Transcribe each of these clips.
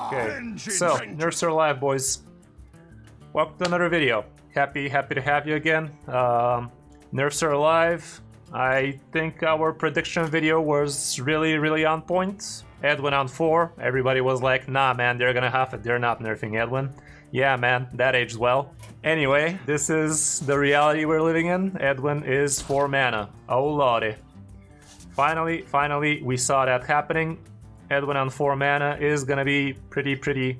Okay, so Nerfs are live, boys. Welcome to another video. Happy to have you again. Nerfs are alive. I think our prediction video was really on point. Edwin on 4. Everybody was like, nah man, they're gonna have it. They're not nerfing Edwin. Yeah man, that aged well. Anyway, this is the reality we're living in. Edwin is 4 mana. Oh lordy. Finally, we saw that happening. Edwin on 4 mana is gonna be pretty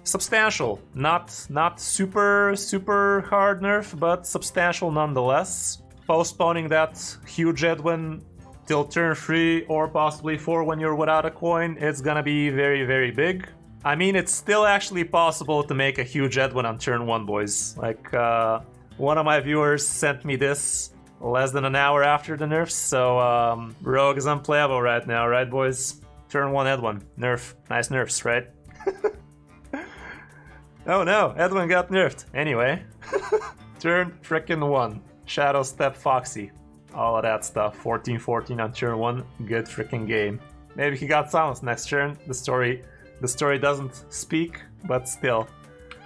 substantial. Not super hard nerf, but substantial nonetheless. Postponing that huge Edwin till turn 3 or possibly 4 when you're without a coin, it's gonna be very big. I mean, it's still actually possible to make a huge Edwin on turn 1, boys. Like, one of my viewers sent me this less than an hour after the nerfs, so Rogue is unplayable right now, right boys? Turn 1 Edwin, nerf, nice nerfs, right? Oh no, Edwin got nerfed. Anyway, turn frickin' 1, Shadow Step Foxy, all of that stuff. 14-14 on turn 1, good frickin' game. Maybe he got silenced next turn. The story doesn't speak, but still.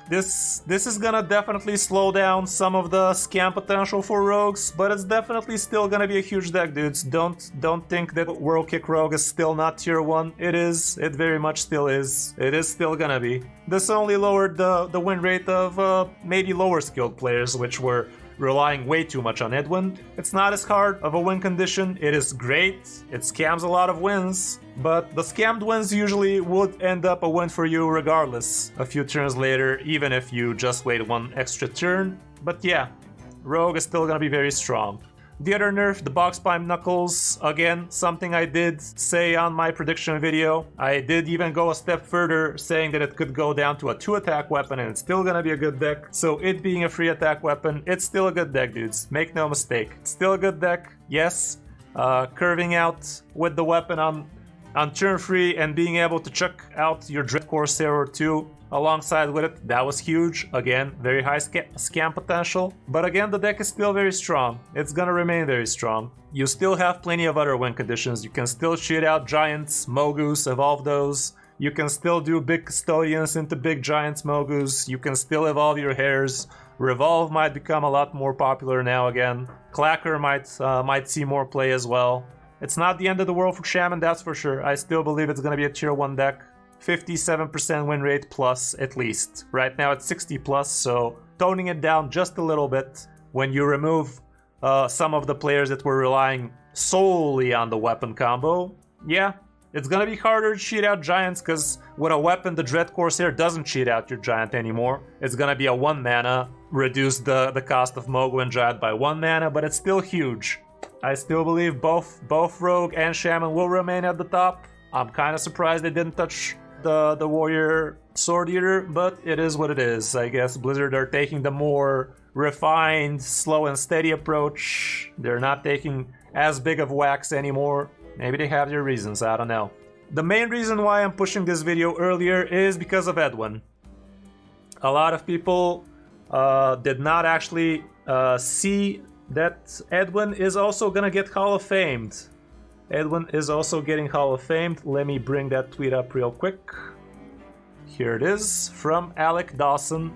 This is gonna definitely slow down some of the scam potential for rogues, but it's definitely still gonna be a huge deck, dudes. Don't think that World Kick Rogue is still not tier 1. It is. It very much still is. It is still gonna be. This only lowered the win rate of maybe lower skilled players, which were relying way too much on Edwin. It's not as hard of a win condition. It is great. It scams a lot of wins, but the scammed wins usually would end up a win for you regardless a few turns later, even if you just wait one extra turn. But yeah, Rogue is still gonna be very strong. The other nerf, the Box Pipe Knuckles, again, something I did say on my prediction video. I did even go a step further, saying that it could go down to a 2-attack weapon and it's still gonna be a good deck. So it being a 3-attack weapon, it's still a good deck, dudes. Make no mistake. It's still a good deck, yes. Curving out with the weapon on turn 3 and being able to chuck out your Dread Corsair or 2 alongside with it, that was huge. Again, very high scam potential, but again, the deck is still very strong. It's gonna remain very strong. You still have plenty of other win conditions. You can still shoot out giants, Mogus, evolve those. You can still do big custodians into big giants, Mogus. You can still evolve your hairs. Revolve might become a lot more popular now again. Clacker might see more play as well. It's not the end of the world for Shaman, that's for sure. I still believe it's gonna be a tier 1 deck. 57% win rate plus, at least. Right now it's 60 plus, so toning it down just a little bit when you remove some of the players that were relying solely on the weapon combo. Yeah, it's gonna be harder to cheat out giants, because with a weapon, the Dread Corsair doesn't cheat out your giant anymore. It's gonna be a 1 mana, reduce the cost of Mogu and Giant by 1 mana, but it's still huge. I still believe both Rogue and Shaman will remain at the top. I'm kind of surprised they didn't touch the Warrior Sword Eater, but it is what it is. I guess Blizzard are taking the more refined, slow and steady approach. They're not taking as big of whacks anymore. Maybe they have their reasons, I don't know. The main reason why I'm pushing this video earlier is because of Edwin. A lot of people did not actually see that Edwin is also gonna get Hall of Famed. Edwin is also getting Hall of Famed. Let me bring that tweet up real quick. Here it is, from Alec Dawson.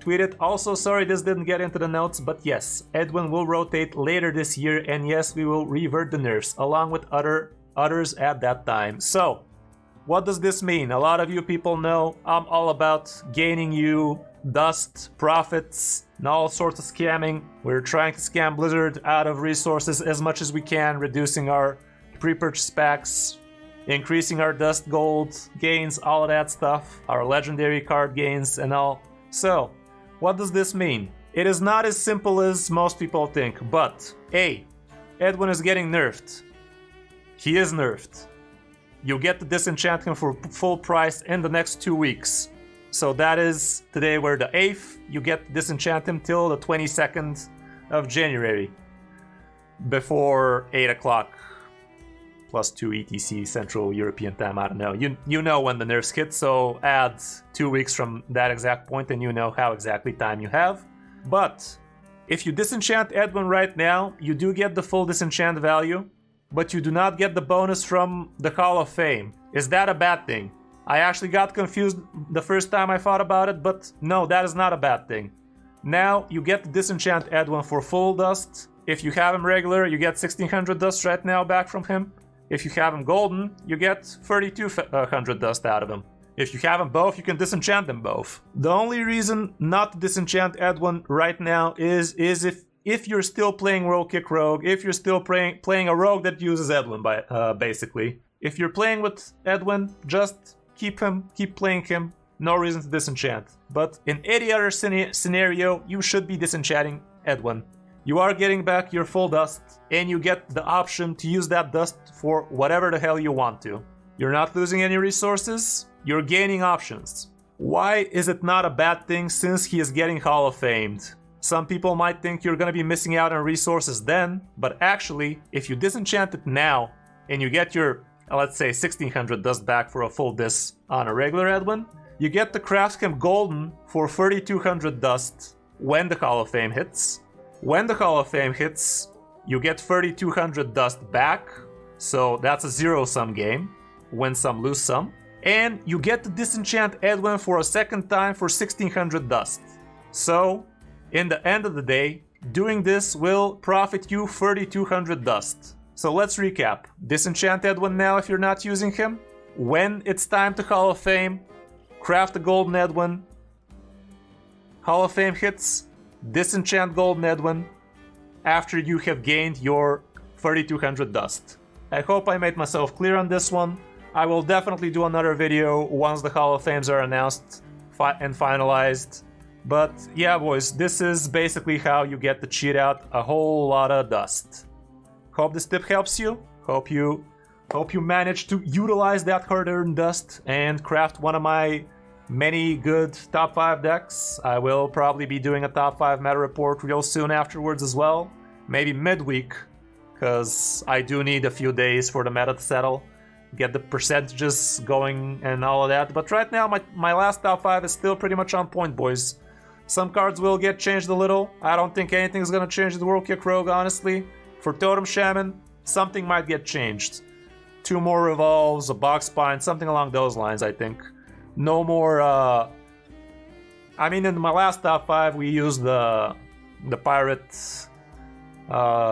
Tweeted, also sorry this didn't get into the notes, but yes, Edwin will rotate later this year, and yes, we will revert the nerfs, along with others at that time. So, what does this mean? A lot of you people know I'm all about gaining you dust, profits, and all sorts of scamming. We're trying to scam Blizzard out of resources as much as we can, reducing our pre-purchase packs, increasing our dust gold gains, all of that stuff, our legendary card gains and all. So, what does this mean? It is not as simple as most people think, but A, Edwin is getting nerfed. He is nerfed. You get the Disenchant him for full price in the next 2 weeks. So that is today, we're the 8th. You get Disenchant him till the 22nd of January. Before 8 o'clock. Plus 2 ETC Central European time, I don't know. You know when the nerfs hit, so add 2 weeks from that exact point and you know how exactly time you have. But if you disenchant Edwin right now, you do get the full disenchant value, but you do not get the bonus from the Hall of Fame. Is that a bad thing? I actually got confused the first time I thought about it, but no, that is not a bad thing. Now you get the Disenchant Edwin for full dust. If you have him regular, you get 1600 dust right now back from him. If you have him golden, you get 3200 dust out of him. If you have them both, you can disenchant them both. The only reason not to disenchant Edwin right now is if you're still playing Rogue Kick Rogue, if you're still playing a rogue that uses Edwin, basically. If you're playing with Edwin, just keep playing him. No reason to disenchant. But in any other scenario, you should be disenchanting Edwin. You are getting back your full dust, and you get the option to use that dust for whatever the hell you want to. You're not losing any resources, you're gaining options. Why is it not a bad thing since he is getting Hall of Famed? Some people might think you're gonna be missing out on resources then, but actually, if you disenchant it now, and you get your, let's say, 1600 dust back for a full dis on a regular Edwin, you get to craft him golden for 3200 dust when the Hall of Fame hits. When the Hall of Fame hits, you get 3200 dust back, so that's a zero-sum game. Win some, lose some. And you get to disenchant Edwin for a second time for 1600 dust. So, in the end of the day, doing this will profit you 3200 dust. So let's recap. Disenchant Edwin now if you're not using him. When it's time to Hall of Fame, craft a golden Edwin. Hall of Fame hits, disenchant golden Edwin after you have gained your 3200 dust. I hope I made myself clear on this one. I will definitely do another video once the Hall of Fames are announced and finalized. But yeah, boys, this is basically how you get to cheat out a whole lot of dust. Hope this tip helps you. Hope you manage to utilize that hard-earned dust and craft one of my many good top 5 decks. I will probably be doing a top 5 meta report real soon afterwards as well. Maybe midweek, because I do need a few days for the meta to settle, get the percentages going and all of that. But right now, my last top 5 is still pretty much on point, boys. Some cards will get changed a little. I don't think anything's gonna change in the World Kick Rogue, honestly. For Totem Shaman, something might get changed. 2 more revolves, a box spine, something along those lines, I think. No more, I mean, in my last top 5, we used the pirate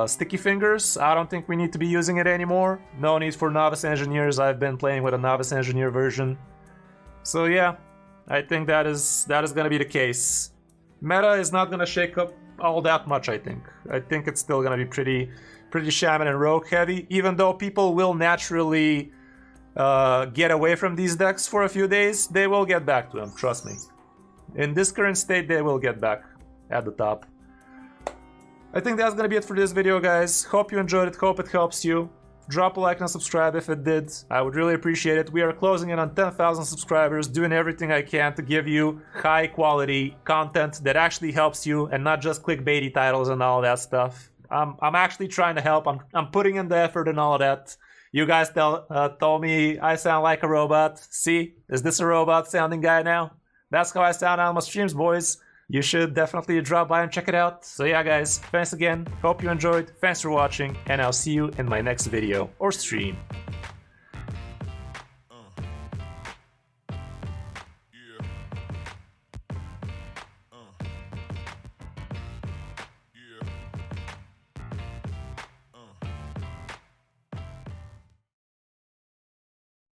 sticky fingers. I don't think we need to be using it anymore. No need for novice engineers. I've been playing with a novice engineer version. So yeah, I think that is gonna be the case. Meta is not gonna shake up all that much, I think. I think it's still gonna be pretty Shaman and Rogue heavy, even though people will naturally get away from these decks for a few days. They will get back to them, trust me. In this current state, they will get back at the top. I think that's gonna be it for this video, guys. Hope you enjoyed it, hope it helps you. Drop a like and subscribe if it did. I would really appreciate it. We are closing in on 10,000 subscribers, doing everything I can to give you high quality content that actually helps you and not just clickbaity titles and all that stuff. I'm actually trying to help. I'm putting in the effort and all of that. You guys told me I sound like a robot. See? Is this a robot sounding guy now? That's how I sound on my streams, boys. You should definitely drop by and check it out. So yeah, guys, thanks again. Hope you enjoyed. Thanks for watching, and I'll see you in my next video or stream.